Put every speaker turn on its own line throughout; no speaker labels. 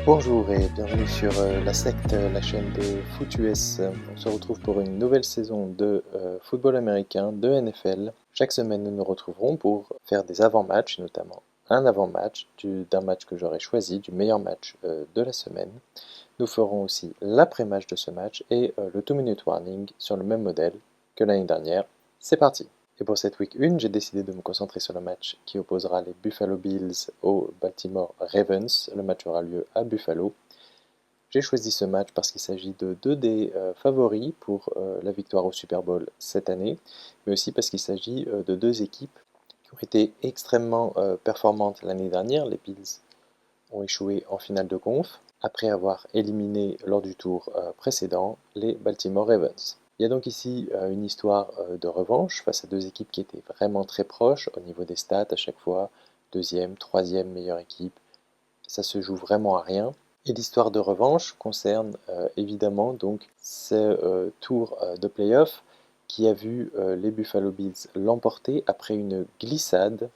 Bonjour et bienvenue sur La Secte, la chaîne de Foot US. On se retrouve pour une nouvelle saison de football américain, de NFL. Chaque semaine, nous nous retrouverons pour faire des avant-matchs, notamment un avant-match d'un match que j'aurai choisi, du meilleur match de la semaine. Nous ferons aussi l'après-match de ce match et le 2-minute warning sur le même modèle que l'année dernière. C'est parti! Et pour cette week 1, j'ai décidé de me concentrer sur le match qui opposera les Buffalo Bills aux Baltimore Ravens. Le match aura lieu à Buffalo. J'ai choisi ce match parce qu'il s'agit de deux des favoris pour la victoire au Super Bowl cette année, mais aussi parce qu'il s'agit de deux équipes qui ont été extrêmement performantes l'année dernière. Les Bills ont échoué en finale de conf après avoir éliminé lors du tour précédent les Baltimore Ravens. Il y a donc ici une histoire de revanche face à deux équipes qui étaient vraiment très proches au niveau des stats à chaque fois, deuxième, troisième meilleure équipe, ça se joue vraiment à rien. Et l'histoire de revanche concerne évidemment donc ce tour de playoff qui a vu les Buffalo Bills l'emporter après une glissade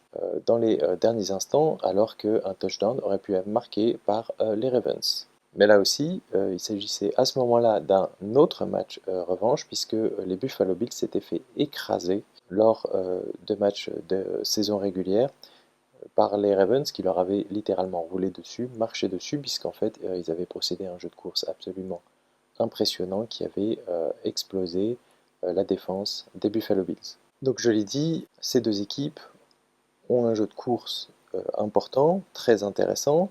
dans les derniers instants alors qu'un touchdown aurait pu être marqué par les Ravens. Mais là aussi, il s'agissait à ce moment-là d'un autre match revanche puisque les Buffalo Bills s'étaient fait écraser lors de matchs de saison régulière par les Ravens qui leur avaient littéralement roulé dessus, marché dessus, puisqu'en fait ils avaient procédé à un jeu de course absolument impressionnant qui avait explosé la défense des Buffalo Bills. Donc je l'ai dit, ces deux équipes ont un jeu de course important, très intéressant.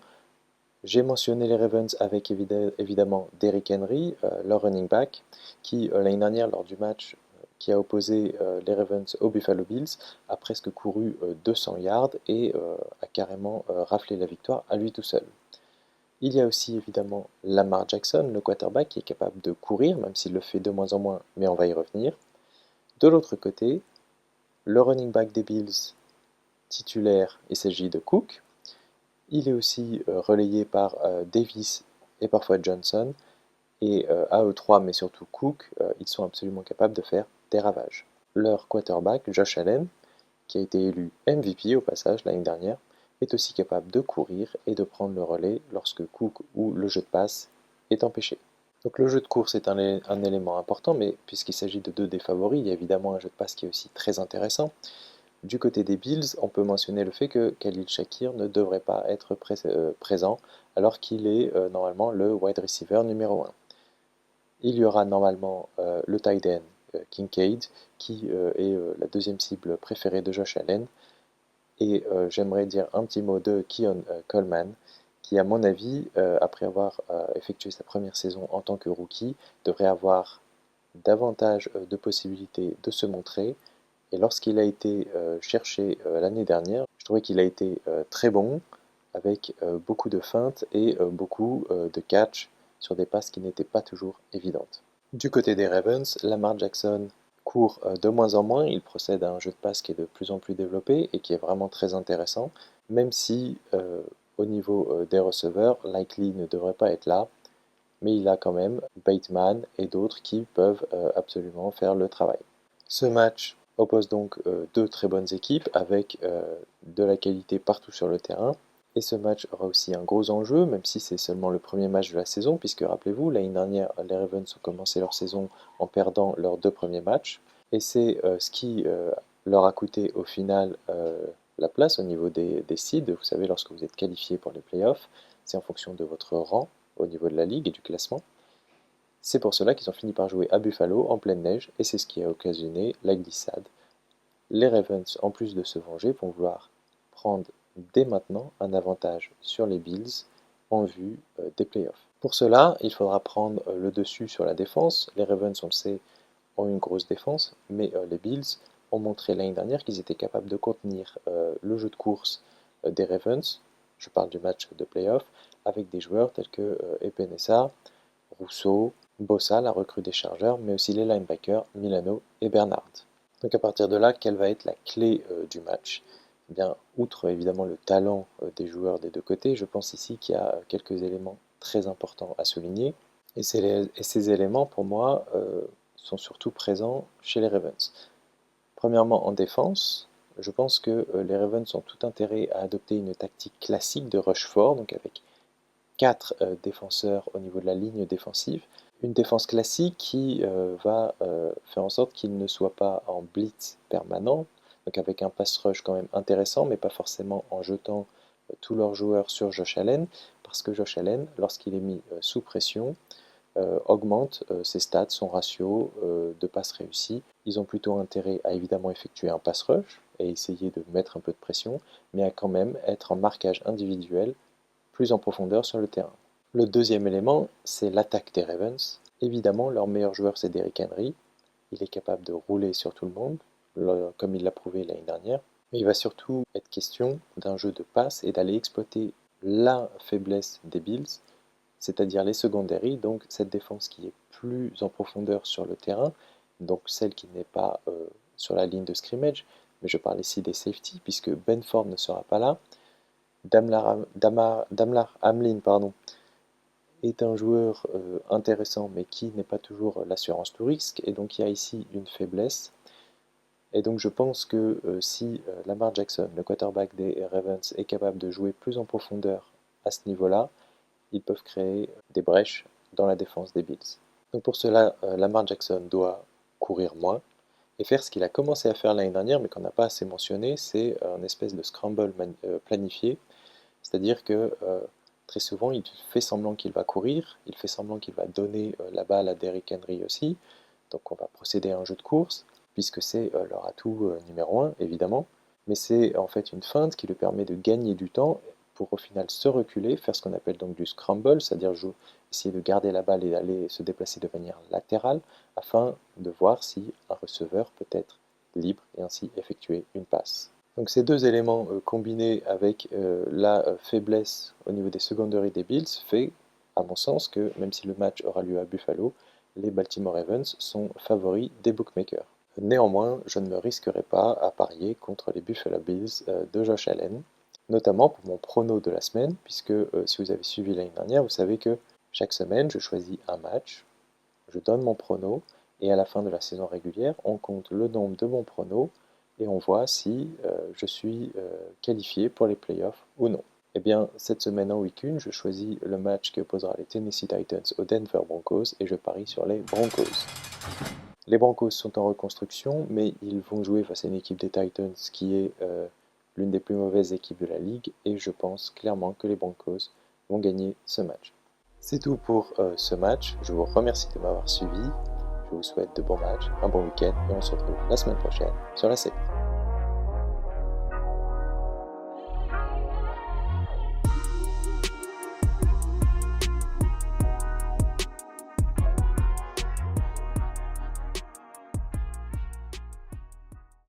J'ai mentionné les Ravens avec évidemment Derrick Henry, leur running back, qui l'année dernière lors du match qui a opposé les Ravens aux Buffalo Bills a presque couru 200 yards et a carrément raflé la victoire à lui tout seul. Il y a aussi évidemment Lamar Jackson, le quarterback, qui est capable de courir, même s'il le fait de moins en moins, mais on va y revenir. De l'autre côté, le running back des Bills titulaire, il s'agit de Cook. Il est aussi relayé par Davis et parfois Johnson. Et à eux trois, mais surtout Cook, ils sont absolument capables de faire des ravages. Leur quarterback, Josh Allen, qui a été élu MVP au passage l'année dernière, est aussi capable de courir et de prendre le relais lorsque Cook ou le jeu de passe est empêché. Donc le jeu de course est un élément important, mais puisqu'il s'agit de deux des favoris, il y a évidemment un jeu de passe qui est aussi très intéressant. Du côté des Bills, on peut mentionner le fait que Khalil Shakir ne devrait pas être présent, alors qu'il est normalement le wide receiver numéro 1. Il y aura normalement le tight end Kincaid, qui est la deuxième cible préférée de Josh Allen. Et j'aimerais dire un petit mot de Keon Coleman, qui à mon avis, après avoir effectué sa première saison en tant que rookie, devrait avoir davantage de possibilités de se montrer. Et lorsqu'il a été cherché l'année dernière, je trouvais qu'il a été très bon, avec beaucoup de feintes et beaucoup de catch sur des passes qui n'étaient pas toujours évidentes. Du côté des Ravens, Lamar Jackson court de moins en moins, il procède à un jeu de passe qui est de plus en plus développé et qui est vraiment très intéressant, même si au niveau des receveurs, Likely ne devrait pas être là, mais il a quand même Bateman et d'autres qui peuvent absolument faire le travail. Ce match oppose donc deux très bonnes équipes avec de la qualité partout sur le terrain. Et ce match aura aussi un gros enjeu, même si c'est seulement le premier match de la saison, puisque rappelez-vous, l'année dernière, les Ravens ont commencé leur saison en perdant leurs deux premiers matchs. Et c'est ce qui leur a coûté au final la place au niveau des seeds. Vous savez, lorsque vous êtes qualifié pour les playoffs, c'est en fonction de votre rang au niveau de la ligue et du classement. C'est pour cela qu'ils ont fini par jouer à Buffalo en pleine neige, et c'est ce qui a occasionné la glissade. Les Ravens, en plus de se venger, vont vouloir prendre dès maintenant un avantage sur les Bills en vue des playoffs. Pour cela, il faudra prendre le dessus sur la défense. Les Ravens, on le sait, ont une grosse défense, mais les Bills ont montré l'année dernière qu'ils étaient capables de contenir le jeu de course des Ravens. Je parle du match de playoff avec des joueurs tels que Epenesa, Rousseau, Bossa, la recrue des Chargeurs, mais aussi les linebackers Milano et Bernard. Donc à partir de là, quelle va être la clé du match? Eh bien, outre évidemment le talent des joueurs des deux côtés, je pense ici qu'il y a quelques éléments très importants à souligner. Et ces éléments, pour moi, sont surtout présents chez les Ravens. Premièrement, en défense, je pense que les Ravens ont tout intérêt à adopter une tactique classique de rush fort, donc avec 4 défenseurs au niveau de la ligne défensive. Une défense classique qui va faire en sorte qu'ils ne soient pas en blitz permanent, donc avec un pass rush quand même intéressant, mais pas forcément en jetant tous leurs joueurs sur Josh Allen, parce que Josh Allen, lorsqu'il est mis sous pression, augmente ses stats, son ratio de passes réussies. Ils ont plutôt intérêt à évidemment effectuer un pass rush et essayer de mettre un peu de pression, mais à quand même être en marquage individuel plus en profondeur sur le terrain. Le deuxième élément, c'est l'attaque des Ravens. Évidemment, leur meilleur joueur, c'est Derrick Henry. Il est capable de rouler sur tout le monde, comme il l'a prouvé l'année dernière. Mais il va surtout être question d'un jeu de passe et d'aller exploiter la faiblesse des Bills, c'est-à-dire les secondaries, donc cette défense qui est plus en profondeur sur le terrain, donc celle qui n'est pas sur la ligne de scrimmage, mais je parle ici des safeties, puisque Ben Ford ne sera pas là. Damlar Hamlin est un joueur intéressant, mais qui n'est pas toujours l'assurance tout risque, et donc il y a ici une faiblesse. Et donc je pense que si Lamar Jackson, le quarterback des Ravens, est capable de jouer plus en profondeur à ce niveau-là, ils peuvent créer des brèches dans la défense des Bills. Donc pour cela, Lamar Jackson doit courir moins et faire ce qu'il a commencé à faire l'année dernière, mais qu'on n'a pas assez mentionné, c'est un espèce de scramble planifié. C'est-à-dire que très souvent, il fait semblant qu'il va courir, il fait semblant qu'il va donner la balle à Derrick Henry aussi. Donc on va procéder à un jeu de course, puisque c'est leur atout numéro 1, évidemment. Mais c'est en fait une feinte qui lui permet de gagner du temps pour au final se reculer, faire ce qu'on appelle donc du scramble, c'est-à-dire essayer de garder la balle et d'aller se déplacer de manière latérale, afin de voir si un receveur peut être libre et ainsi effectuer une passe. Donc ces deux éléments combinés avec la faiblesse au niveau des secondaries des Bills fait, à mon sens, que même si le match aura lieu à Buffalo, les Baltimore Ravens sont favoris des bookmakers. Néanmoins, je ne me risquerai pas à parier contre les Buffalo Bills de Josh Allen, notamment pour mon prono de la semaine, puisque si vous avez suivi l'année dernière, vous savez que chaque semaine, je choisis un match, je donne mon prono, et à la fin de la saison régulière, on compte le nombre de bons pronos, et on voit si je suis qualifié pour les playoffs ou non. Eh bien, cette semaine en week 1, je choisis le match qui opposera les Tennessee Titans aux Denver Broncos et je parie sur les Broncos. Les Broncos sont en reconstruction, mais ils vont jouer face à une équipe des Titans qui est l'une des plus mauvaises équipes de la ligue et je pense clairement que les Broncos vont gagner ce match. C'est tout pour ce match. Je vous remercie de m'avoir suivi. Je vous souhaite de bons matchs, un bon week-end et on se retrouve la semaine prochaine sur la secte.